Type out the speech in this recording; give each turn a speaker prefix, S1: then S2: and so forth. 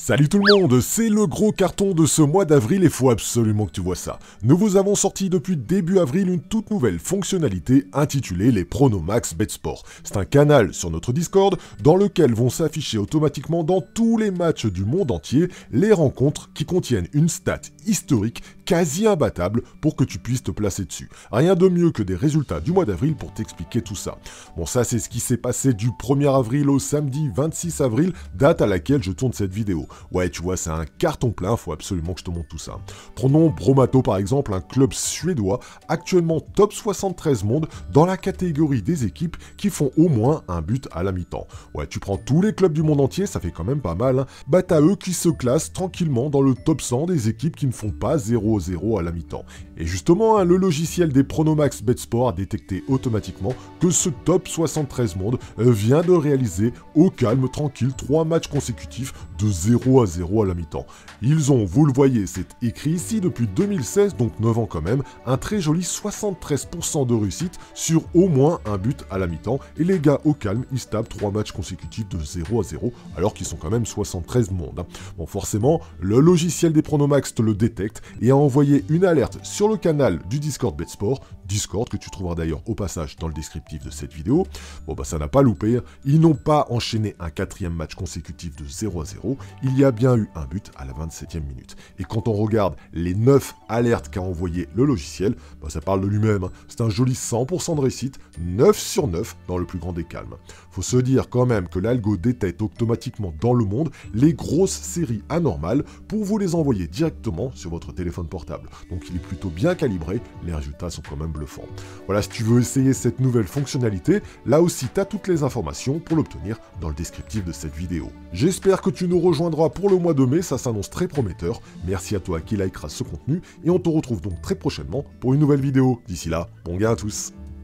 S1: Salut tout le monde, c'est le gros carton de ce mois d'avril et faut absolument que tu vois ça. Nous vous avons sorti depuis début avril une toute nouvelle fonctionnalité intitulée les Pronomax BetSport. C'est un canal sur notre Discord dans lequel vont s'afficher automatiquement dans tous les matchs du monde entier les rencontres qui contiennent une stat historique quasi imbattable pour que tu puisses te placer dessus. Rien de mieux que des résultats du mois d'avril pour t'expliquer tout ça. Bon, ça c'est ce qui s'est passé du 1er avril au samedi 26 avril, date à laquelle je tourne cette vidéo. Ouais, tu vois, c'est un carton plein, faut absolument que je te montre tout ça. Prenons Bromato par exemple, un club suédois, actuellement top 73 monde dans la catégorie des équipes qui font au moins un but à la mi-temps. Ouais, tu prends tous les clubs du monde entier, ça fait quand même pas mal, hein. Bah t'as eux qui se classent tranquillement dans le top 100 des équipes qui ne font pas 0-0 à la mi-temps. Et justement, hein, le logiciel des Pronomax BetSport a détecté automatiquement que ce top 73 monde vient de réaliser au calme, tranquille, 3 matchs consécutifs de 0-0 à la mi-temps. Ils ont, vous le voyez, c'est écrit ici depuis 2016, donc 9 ans quand même, un très joli 73% de réussite sur au moins un but à la mi-temps. Et les gars, au calme, ils se tapent 3 matchs consécutifs de 0-0, alors qu'ils sont quand même 73 mondes. Bon, forcément, le logiciel des Pronomax te le détecte et a envoyé une alerte sur le canal du Discord BetSport, Discord que tu trouveras d'ailleurs au passage dans le descriptif de cette vidéo. Bon bah ça n'a pas loupé, ils n'ont pas enchaîné un 4e match consécutif de 0-0, il y a bien eu un but à la 27e minute. Et quand on regarde les 9 alertes qu'a envoyé le logiciel, bah ça parle de lui-même, hein. C'est un joli 100% de réussite, 9 sur 9 dans le plus grand des calmes. Faut se dire quand même que l'algo détecte automatiquement dans le monde les grosses séries anormales pour vous les envoyer directement sur votre téléphone portable. Donc il est plutôt bien calibré, les résultats sont quand même bluffants. Voilà, si tu veux essayer cette nouvelle fonctionnalité, là aussi tu as toutes les informations pour l'obtenir dans le descriptif de cette vidéo. J'espère que tu nous rejoindras pour le mois de mai, ça s'annonce très prometteur. Merci à toi qui likera ce contenu et on te retrouve donc très prochainement pour une nouvelle vidéo. D'ici là, bon gain à tous.